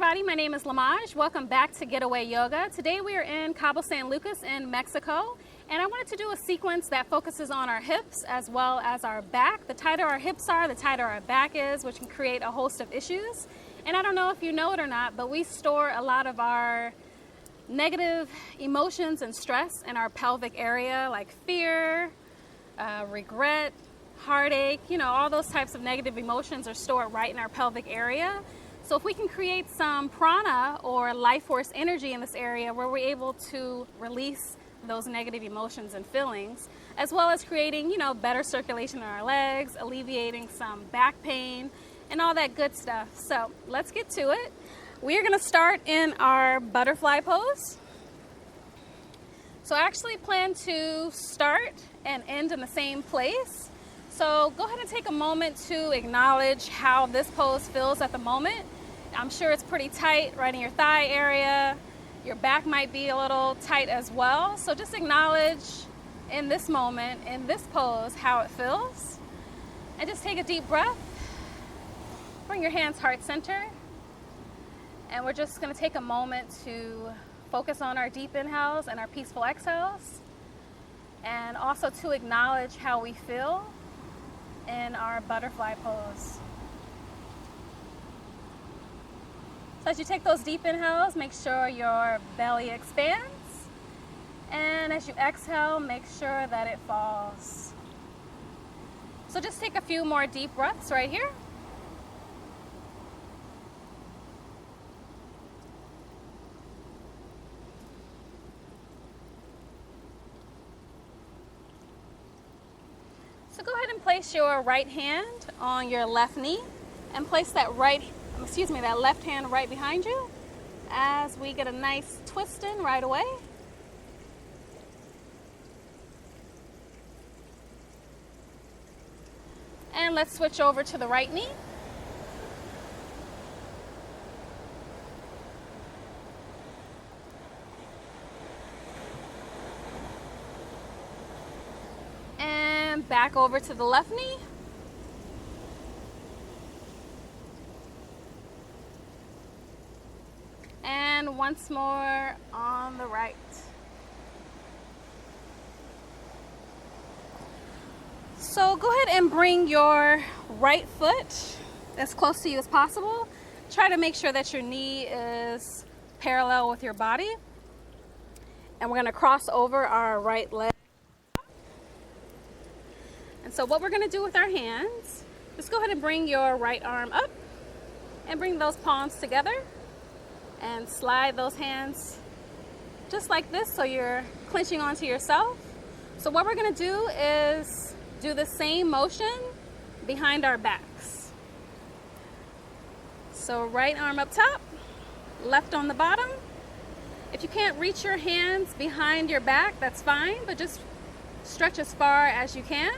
everybody, my name is Lunge. Welcome back to Getaway Yoga. Today we are in Cabo San Lucas in Mexico, and I wanted to do a sequence that focuses on our hips as well as our back. The tighter our hips are, the tighter our back is, which can create a host of issues. And I don't know if you know it or not, but we store a lot of our negative emotions and stress in our pelvic area, like fear, regret, heartache, all those types of negative emotions are stored right in our pelvic area. So if we can create some prana or life force energy in this area where we're able to release those negative emotions and feelings, as well as creating, better circulation in our legs, alleviating some back pain and all that good stuff. So let's get to it. We are going to start in our butterfly pose. So I actually plan to start and end in the same place. So go ahead and take a moment to acknowledge how this pose feels at the moment. I'm sure it's pretty tight right in your thigh area. Your back might be a little tight as well. So just acknowledge in this moment, in this pose, how it feels. And just take a deep breath. Bring your hands heart center. And we're just going to take a moment to focus on our deep inhales and our peaceful exhales. And also to acknowledge how we feel in our butterfly pose. So as you take those deep inhales, make sure your belly expands. And as you exhale, make sure that it falls. So just take a few more deep breaths right here. So go ahead and place your right hand on your left knee and place that left hand right behind you as we get a nice twist in right away. And let's switch over to the right knee. And back over to the left knee. And once more on the right. So go ahead and bring your right foot as close to you as possible. Try to make sure that your knee is parallel with your body. And we're going to cross over our right leg. And so what we're going to do with our hands, just go ahead and bring your right arm up and bring those palms together. And slide those hands just like this so you're clenching onto yourself. So what we're going to do is do the same motion behind our backs. So right arm up top, left on the bottom. If you can't reach your hands behind your back, that's fine, but just stretch as far as you can.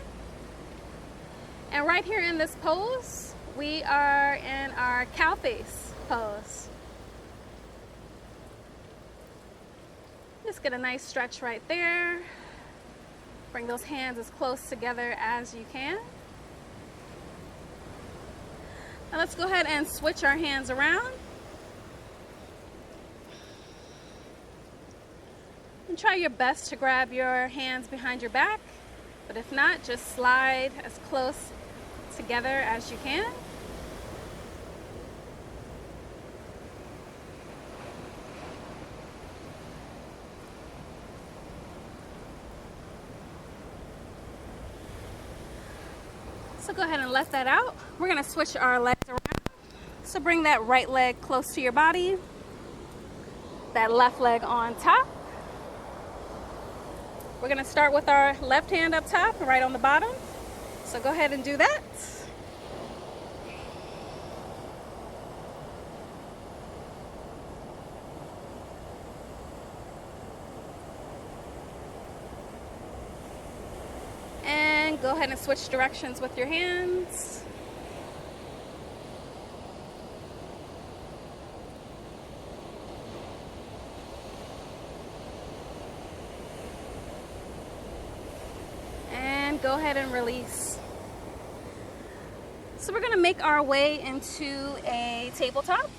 And right here in this pose, we are in our cow face pose. Just get a nice stretch right there. Bring those hands as close together as you can. Now let's go ahead and switch our hands around. And try your best to grab your hands behind your back. But if not, just slide as close together as you can. So go ahead and let that out. We're going to switch our legs around. So bring that right leg close to your body. That left leg on top. We're going to start with our left hand up top, right on the bottom. So go ahead and do that. And go ahead and switch directions with your hands. And go ahead and release. So we're going to make our way into a tabletop.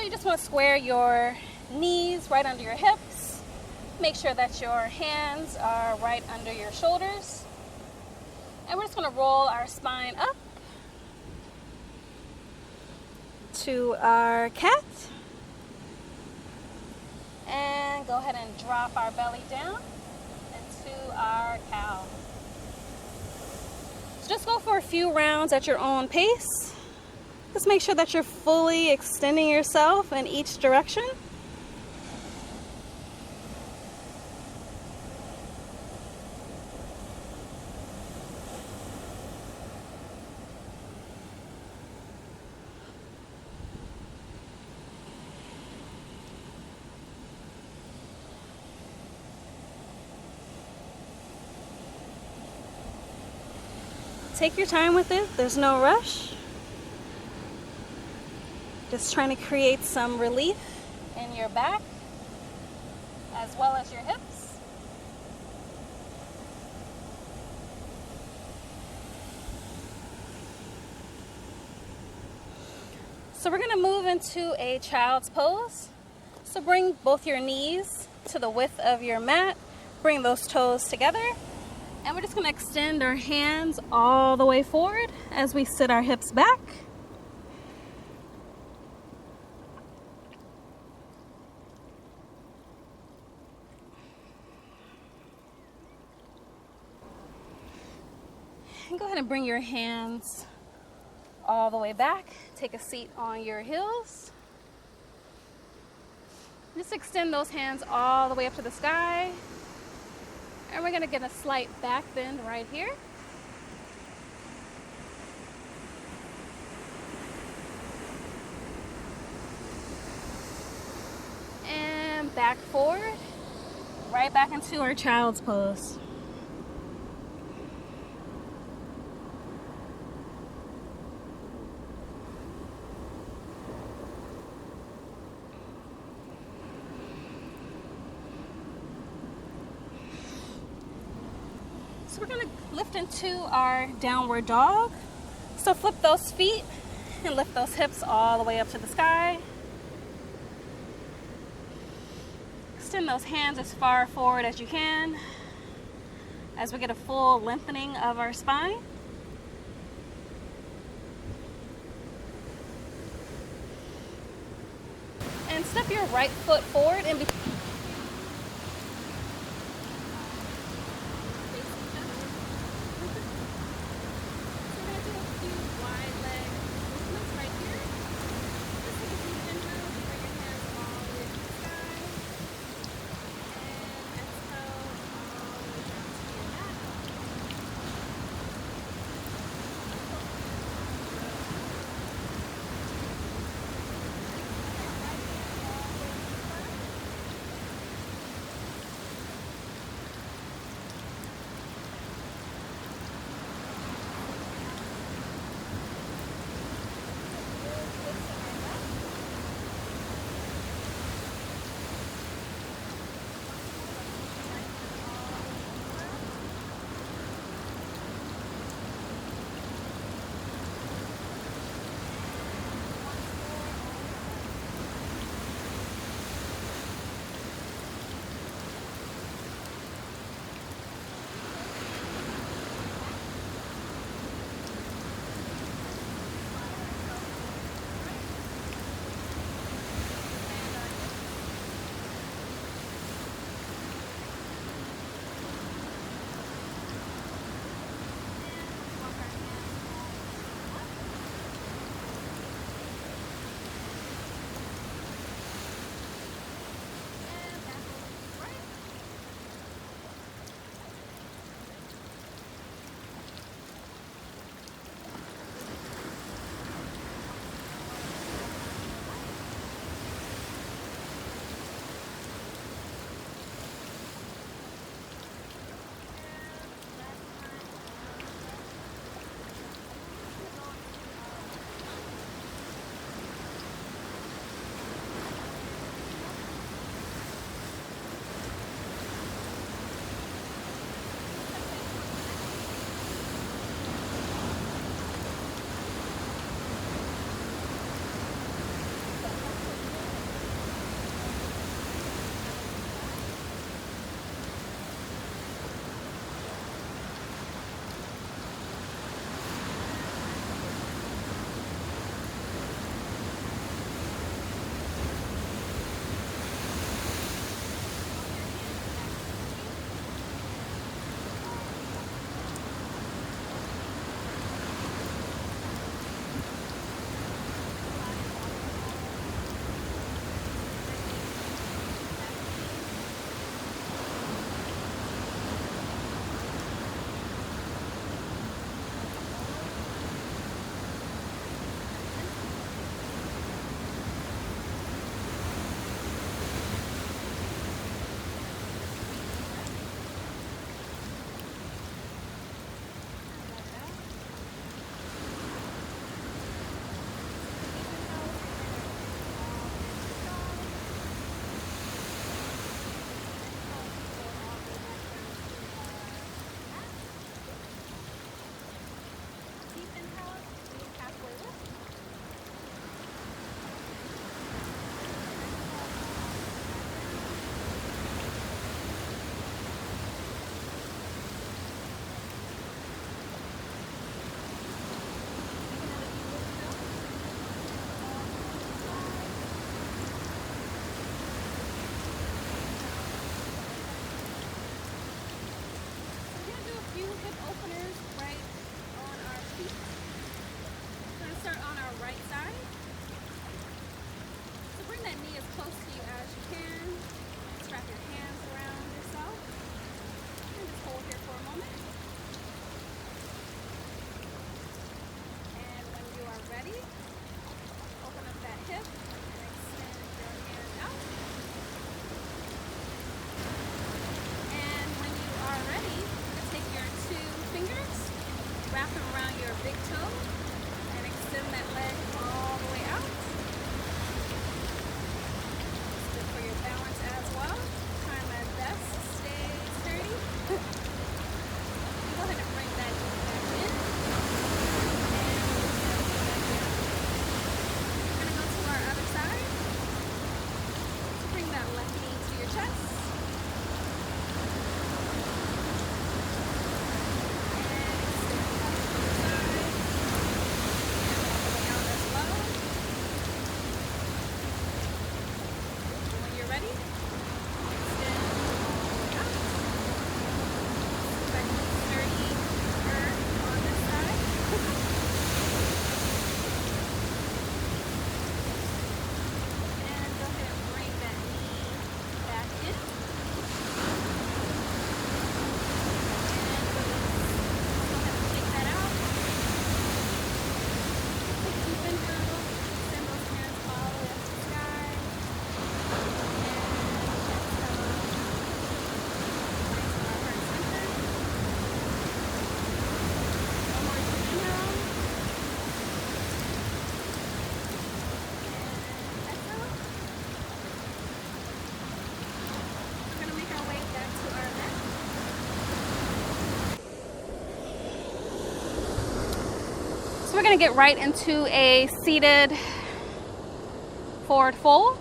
So you just want to square your knees right under your hips. Make sure that your hands are right under your shoulders. And we're just going to roll our spine up to our cat. And go ahead and drop our belly down into our cow. So just go for a few rounds at your own pace. Just make sure that you're fully extending yourself in each direction. Take your time with it, there's no rush. Just trying to create some relief in your back as well as your hips. So we're going to move into a child's pose. So bring both your knees to the width of your mat, bring those toes together. And we're just going to extend our hands all the way forward as we sit our hips back. And go ahead and bring your hands all the way back. Take a seat on your heels. Just extend those hands all the way up to the sky. And we're going to get a slight back bend right here. And back forward, right back into our child's pose. So we're going to lift into our downward dog. So flip those feet and lift those hips all the way up to the sky. Extend those hands as far forward as you can as we get a full lengthening of our spine. And step your right foot forward in between. hip openers right on our feet. We're going to start on our right side. So bring that knee as close to you as you can. Strap your hands around yourself. And just hold here for a moment. And when you are ready, open up that hip and extend your hand out. And when you are ready, you're going to take your 2 fingers, wrap them around your big toe, and extend that leg all the way out. It's good for your balance as well. Try my best to stay sturdy. Go ahead and bring that knee back in. And we're going to go to our other side. Bring that left knee to your chest. So we're going to get right into a seated forward fold.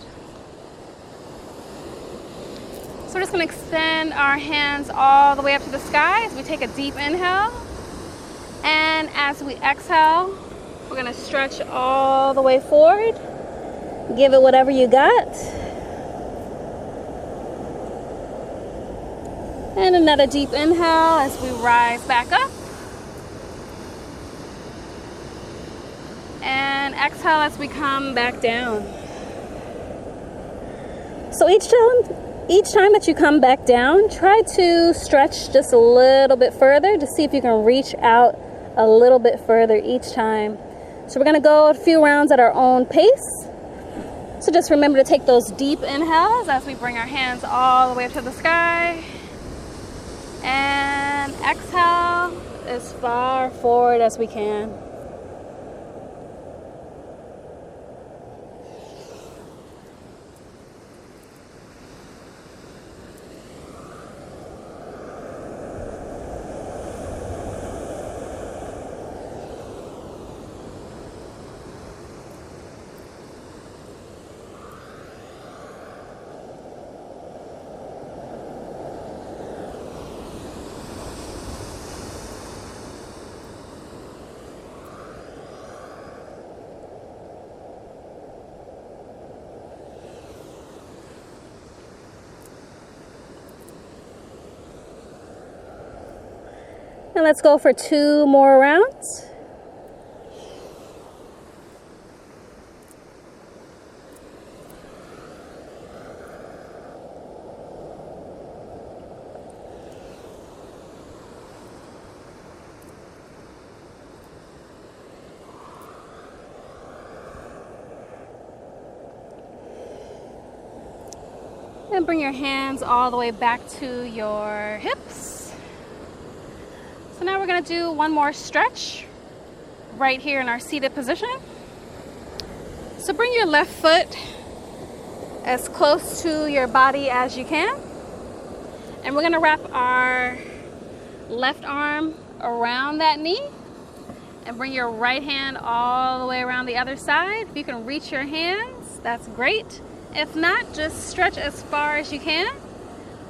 So we're just going to extend our hands all the way up to the sky as we take a deep inhale. And as we exhale, we're going to stretch all the way forward. Give it whatever you got. And another deep inhale as we rise back up. And exhale as we come back down. So each time that you come back down, try to stretch just a little bit further to see if you can reach out a little bit further each time. So we're going to go a few rounds at our own pace. So just remember to take those deep inhales as we bring our hands all the way up to the sky. And exhale as far forward as we can. And let's go for 2 more rounds. And bring your hands all the way back to your hips. So now we're going to do one more stretch right here in our seated position. So bring your left foot as close to your body as you can. And we're going to wrap our left arm around that knee. And bring your right hand all the way around the other side. If you can reach your hands, that's great. If not, just stretch as far as you can.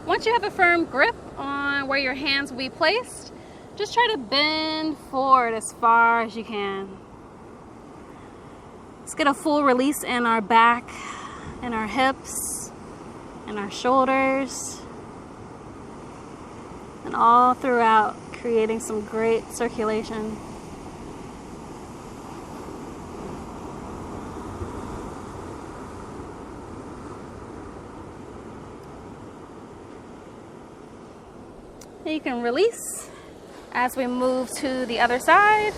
Once you have a firm grip on where your hands will be placed, just try to bend forward as far as you can. Let's get a full release in our back, in our hips, in our shoulders, and all throughout. creating some great circulation. And you can release as we move to the other side.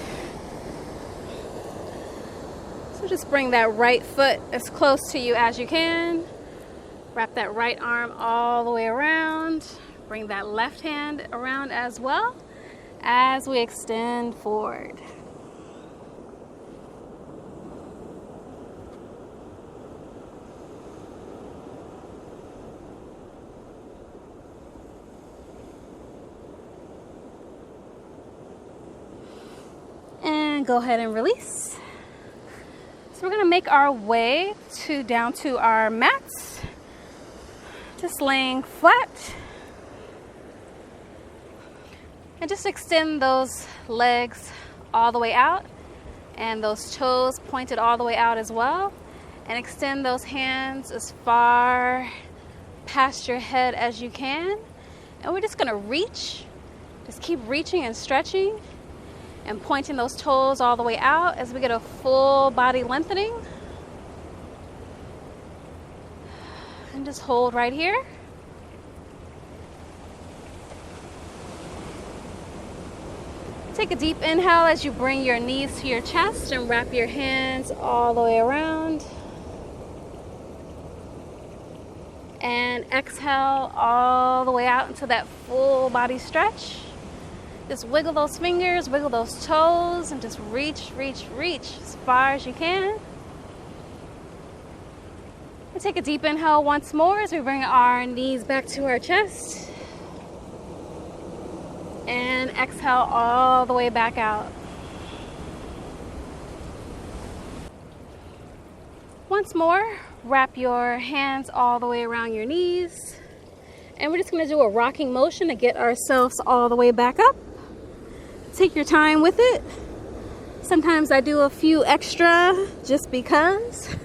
So just bring that right foot as close to you as you can. Wrap that right arm all the way around. Bring that left hand around as well as we extend forward. And go ahead and release. So we're going to make our way down to our mats. Just laying flat. And just extend those legs all the way out and those toes pointed all the way out as well. And extend those hands as far past your head as you can. And we're just going to reach. Just keep reaching and stretching and pointing those toes all the way out as we get a full body lengthening. And just hold right here. Take a deep inhale as you bring your knees to your chest and wrap your hands all the way around. And exhale all the way out into that full body stretch. Just wiggle those fingers, wiggle those toes, and just reach, reach, reach as far as you can. And take a deep inhale once more as we bring our knees back to our chest. And exhale all the way back out. Once more, wrap your hands all the way around your knees. And we're just going to do a rocking motion to get ourselves all the way back up. Take your time with it. Sometimes I do a few extra just because.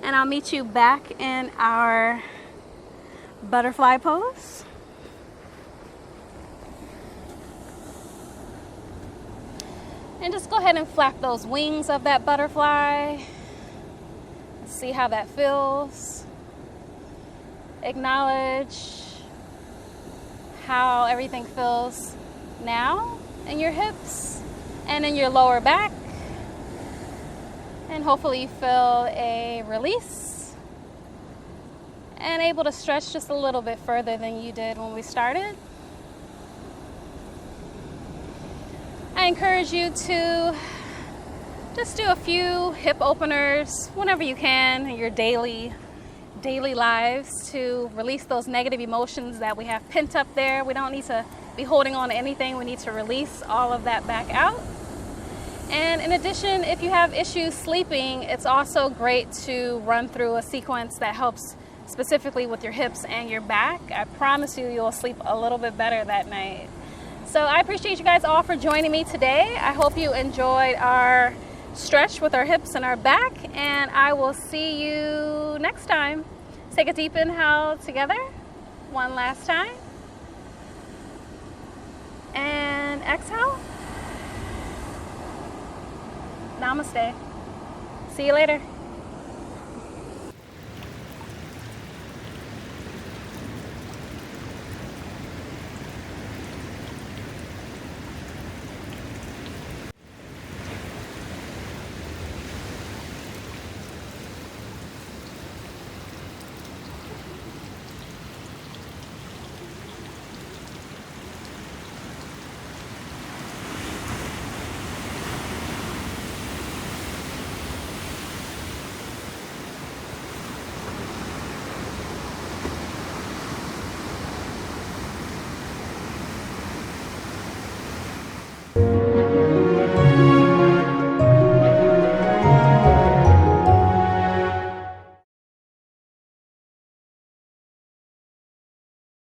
And I'll meet you back in our butterfly pose. And just go ahead and flap those wings of that butterfly. See how that feels. Acknowledge how everything feels now in your hips and in your lower back. And hopefully you feel a release and able to stretch just a little bit further than you did when we started. I encourage you to just do a few hip openers whenever you can in your daily lives to release those negative emotions that we have pent up there. We don't need to be holding on to anything. We need to release all of that back out. And in addition, if you have issues sleeping, it's also great to run through a sequence that helps specifically with your hips and your back. I promise you, you'll sleep a little bit better that night. So I appreciate you guys all for joining me today. I hope you enjoyed our stretch with our hips and our back, and I will see you next time. Take a deep inhale together, one last time, and exhale. Namaste. See you later.